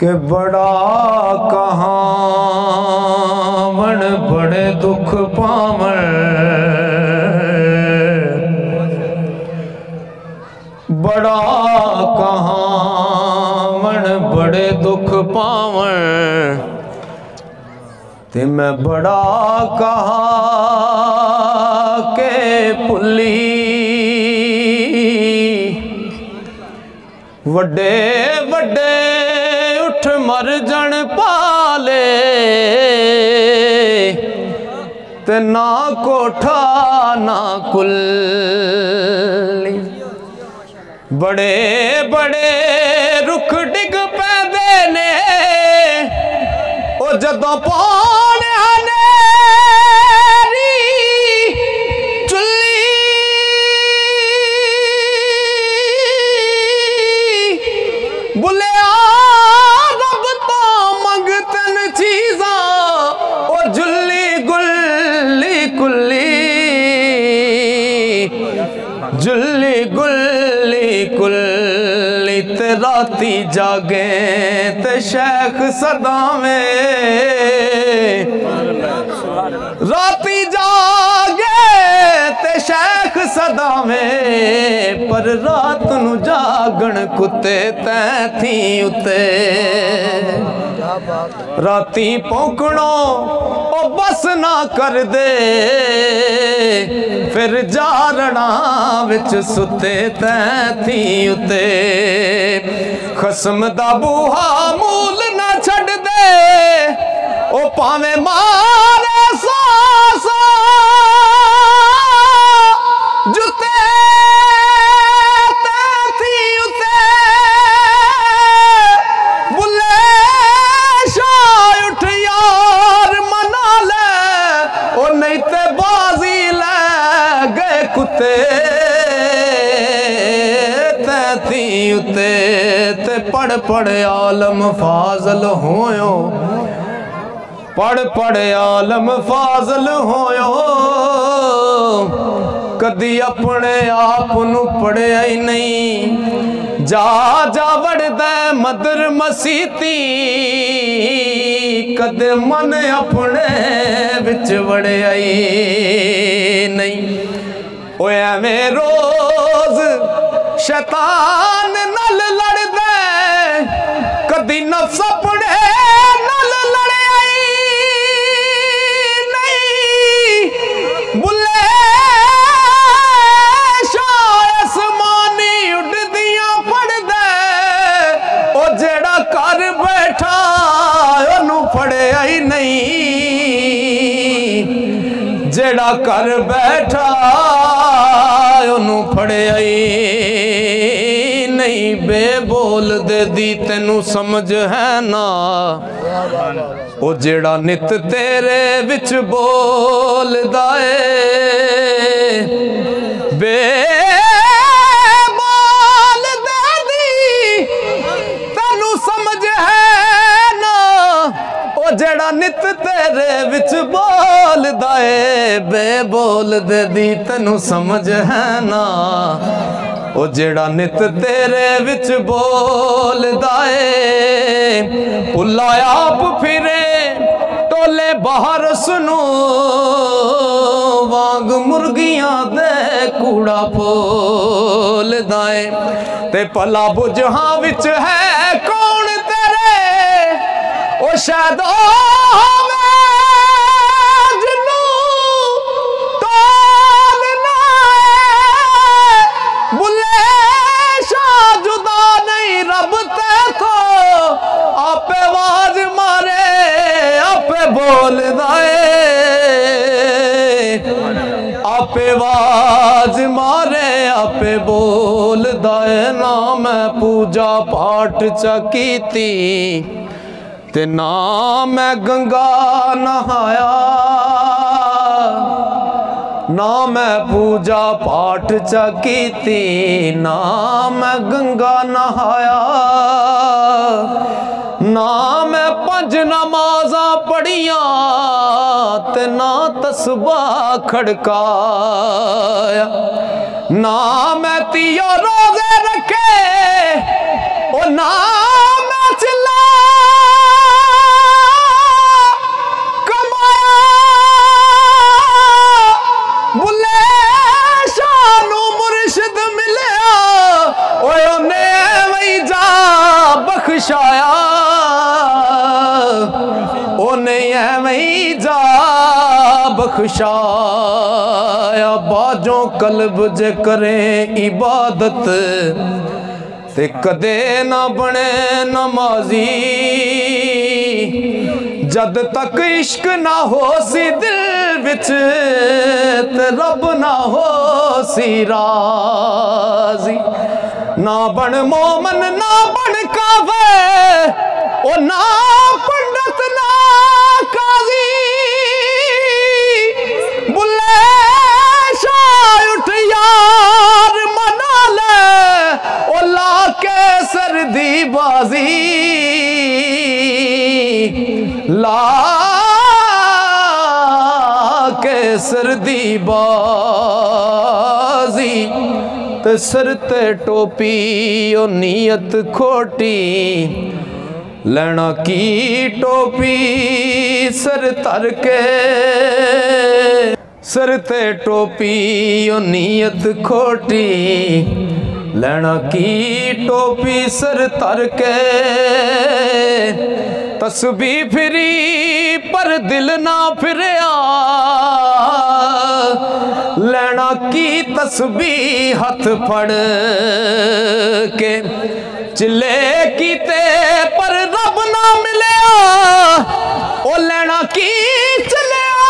के बड़ा कहावण बड़े दुख पावण, बड़ा कहावण बड़े दुख पावण, ते मैं बड़ा कहा के पुली वड्डे वड्डे उठ मर जन पाले, ते ना कोठा ना कुल्ली, बड़े बड़े रुख डिग पैंदे ने ओ जदों पाने बुलिया रब तो मंगतन चीज़ा ओ जुल्ली गुल्ली कुल्ली, जुल्ली गुल्ली कुल्ली, ते राती जागे ते शेख सदावें, राती जागे ते शेख सदावें, पर रात नू जागण कुत्ते तैथी उते, राती पौंकणो ओ बस ना कर दे, फिर जारना विच सुते तैथी उते, खसम दा बूहा मूल ना छड़ दे ओ भावें मारे सासा जुते तैथी उते, बुले शाह उठ यार मना ले ओ नहीं ते बाजी ले गए कुत्ते तैथी उते, ते पढ़ पढ़ आलम फाजल होयो, पढ़ पढ़ आलम फाजल होयो, कदी अपने आप नू पढ़िया ही नहीं, जा जा वड़दा मदर मसीती, कदे मन अपने विच वड़िया ही नहीं, ओ एवें रोज शैतान नल लड़दा, कदी नफ्स अपने नल लड़िया ही नहीं, बुले आसमानी उड़दियां पढ़दा ओ जेड़ा कर बैठा ओनू पढ़िया ही नहीं, जेड़ा कर बैठा ओनू पढ़िया ही नहीं, बेबोल दे दी तेनू समझ है ना ओ जेड़ा नित तेरे विच बोलदा ए, बेबोल दे दी तेनू समझ है ना ओ जेड़ा नित तेरे विच बोलदा ए, बेबोल दे दी तेनू समझ है ना ओ जेड़ा नित तेरे विच बोलदा ए, भुला आप फिरे टोले बाहर सुनो वांग मुर्गियां दे कूड़ा पोलदा ए, ते भला बुझां विच है कौन तेरे ओ शायद आपे आवाज मारे आपे बोलदा ए, ना मैं पूजा पाठ च कीती ते ना मैं गंगा नहाया, ना मैं पूजा पाठ च कीती ना मैं गंगा नहाया, ना मैं पंज नमाज़ां पढ़ियां ते ना तस्बाह खड़काया, ना मैं तियो रोज़े रखे ओ ना मैं चिल्ला बख्शाया उन्हें एवं जा बख्शाया। बाजों कल्ब जे करें इबादत ते कदे ना बने नमाजी। जद तक इश्क ना हो सी दिल विच ते रब ना हो सी राजी। ना बन मोमन ना बन कावे ओ ना पंडित ना काजी। बुले शाह उठ यार मना ले ओ ला के सर्दी बाजी। ला के सर्दी बाजी ते सर ते टोपी ओ नीयत खोटी। लेना की टोपी सर तर के सर ते टोपी ओ नीयत खोटी। लेना की टोपी सर तर के तस्बीह फिरी पर दिल ना फिरया। लेना की तस्बीह हाथ फड़ के चिल्ले कीते पर रब ना मिलया। ओ लेना की चलिया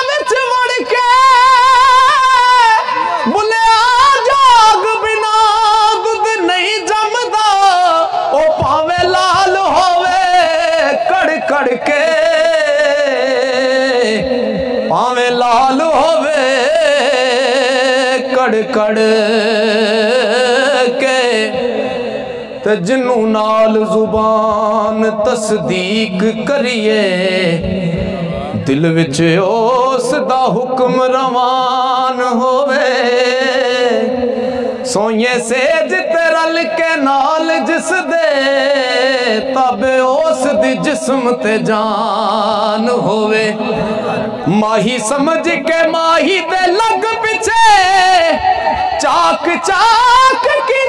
विच वड़ के बुलिया जाग बिना दुध नहीं जमदा। ओ पावे लाल होवे कड़ कड़ के पावे लाल होवे कड़ कड़ के ते जिन्नू नाल जुबान तस्दीक करिए। दिल विच उस दा हुक्म रवान होवे। सोइए सेज ते रल के नाल जिस दे तबे उस दी जिस्म ते जान होवे। माही समझ के माही दे लग पिछे चाक चाक की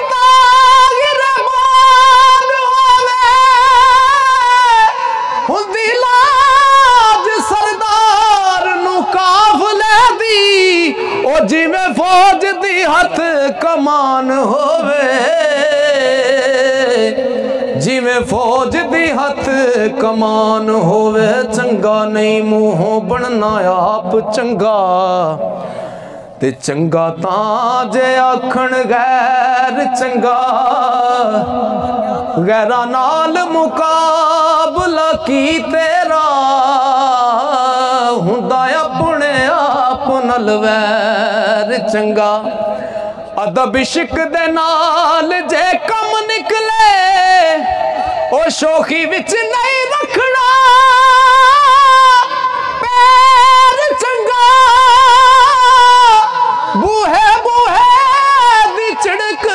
गिरबान होवे। हुंदी लाज सरदार नू काफले दी ओ जिवें फौज दी हथ कमान होवे। जिवें फौज दी हथ कमान होवे। चंगा नहीं मूहों बनना आप चंगा ते चंगा तां जे आखण गैर चंगा। गैरा नाल मुकाबला की तेरा हुंदा अपने आप नाल वैर चंगा। अदब इश्क दे नाल जे कम निकले ओ शोखी विच नहीं रखना पैर चंगा। बूहे बूहे दी चिड़क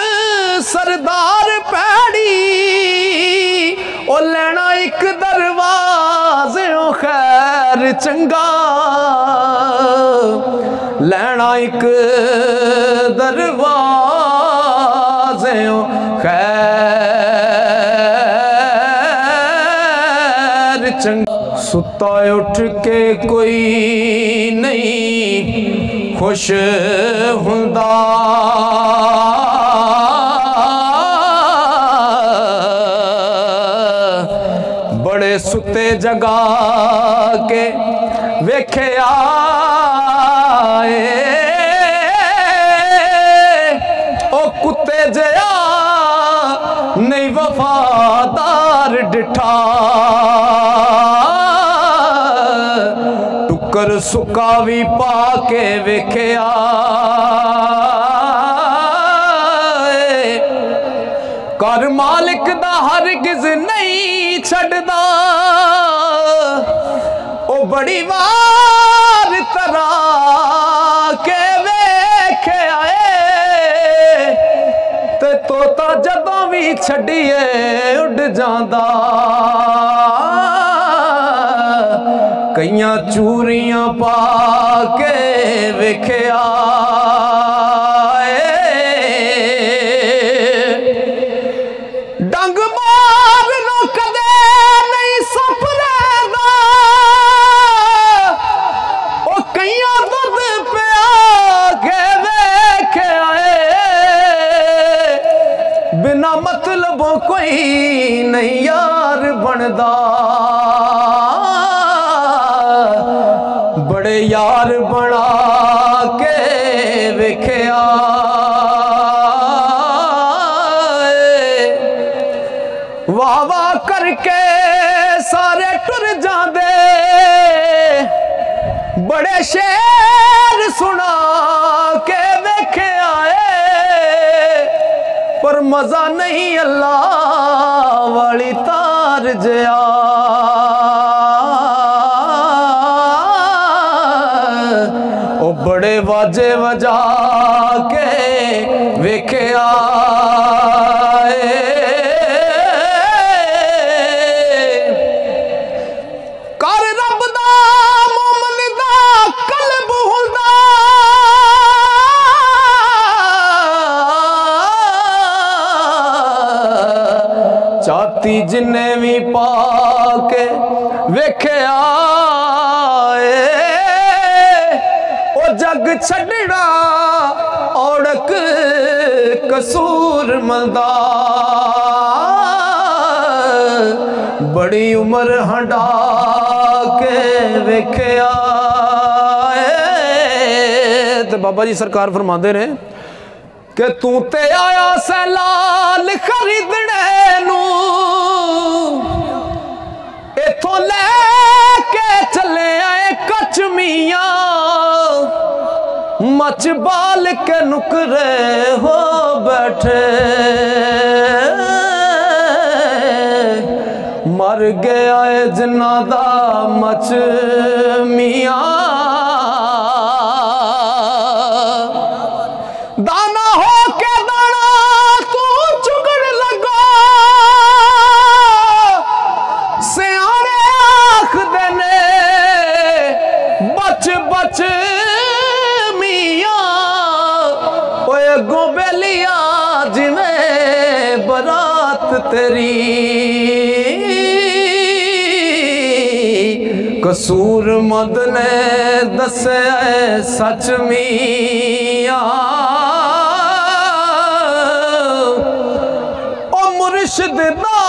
सरदार पैड़ी ओ लेना एक दरवाजे खैर चंगा। लेना एक दरवाजे खैर चंगा। सुता उठ के कोई नहीं खुश हुंदा। बड़े सुते जगा के वेखे आए ओ कुत्ते जया नहीं वफादार डिठा। टुकर सुका भी पाके वेखे आए। कर मालिक दा हरगिज नहीं छड़दा ओ बड़ी वार तरा के वेखे आए। ते तोता जदों भी छड़िए उड़ जांदा। कईयां चूरियां पा के वेखे आए। डंग मार कदे नहीं सपरेदा ओ कईया दुध पिया के वेखे आए बिना मतलबों कोई नहीं यार बनदा बड़े यार बना के वेख्या वाह वाह करके सारे टुर जांदे बड़े शेर सुना के वेखे आए पर मजा नहीं अल्लाह वाली तार जया ओ बड़े वाजे वजा के वेखे आए कर रब दा मोमन दा कल्ब हुंदा चाती जिन्ने भी पाके वेख्या ओ जग छड़ना औड़क कसूर मलदा बड़ी उम्र हंडा के वेख्या ते बाबा जी सरकार फरमाते ने कि तू ते आया सैलाल खरीदने नू इथों लेके चले आए कचमिया मच बाल के नुकरे हो बैठे मर गया है जिन्ना दा मच मिया दाना हो के दाना तू चुगड़ लगा सियाने आख देने बच बच मिया ओए गोबेलिया जिमें बरात तेरी कसूर मद ने दसे सच मिया ओ मुर्शिद दा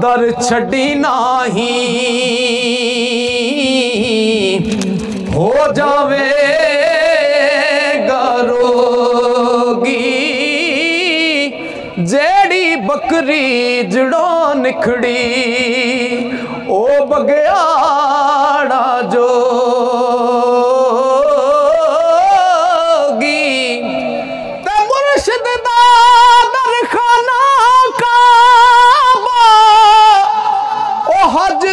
दर छड़ी नाही हो जावे गरोगी जेड़ी बकरी जड़ों निखड़ी ओ बगयाड़ा जोगी ते मुर्शिद दा दरखाना काबा ओ हज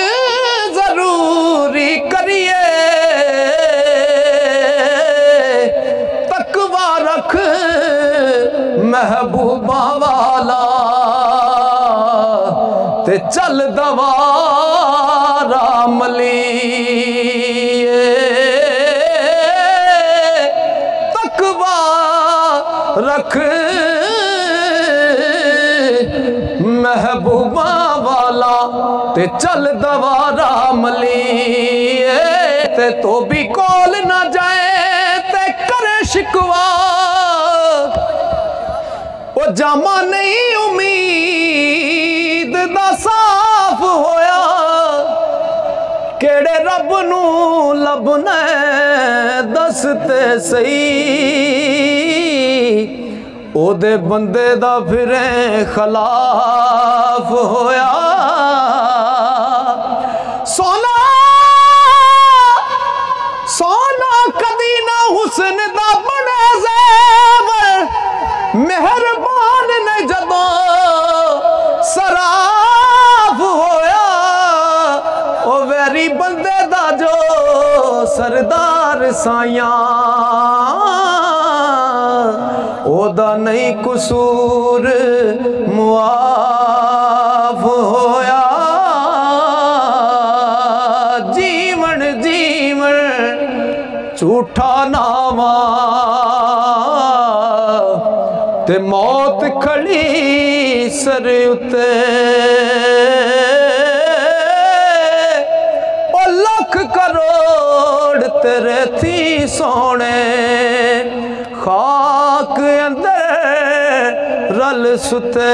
जरूरी करिए तकवा रख महबूबा वाला ते चल दवारा मलिए तकवा रख महबूबा वाला ते चल दवारा मलिए ते तो भी कोल ना जाए ते करे शिकवा वो जामा नहीं उम्मीद दा साफ होया केड़े रब नू लभना दस ते सही ओदे बंदे दा फिरे खिलाफ होया सोना सोना कदी ना हुस्न दा बने ज़ेवर मेहरबान ने जदों सराफ होया ओ वेरी बंदे दा जो सरदार साया ओदा नहीं कसूर मुआफ होया जीवन जीवन झूठा नावा ते मौत खड़ी सर उते ओ लख करोड़ तेरे थी सोने खाक अंदर रल सुते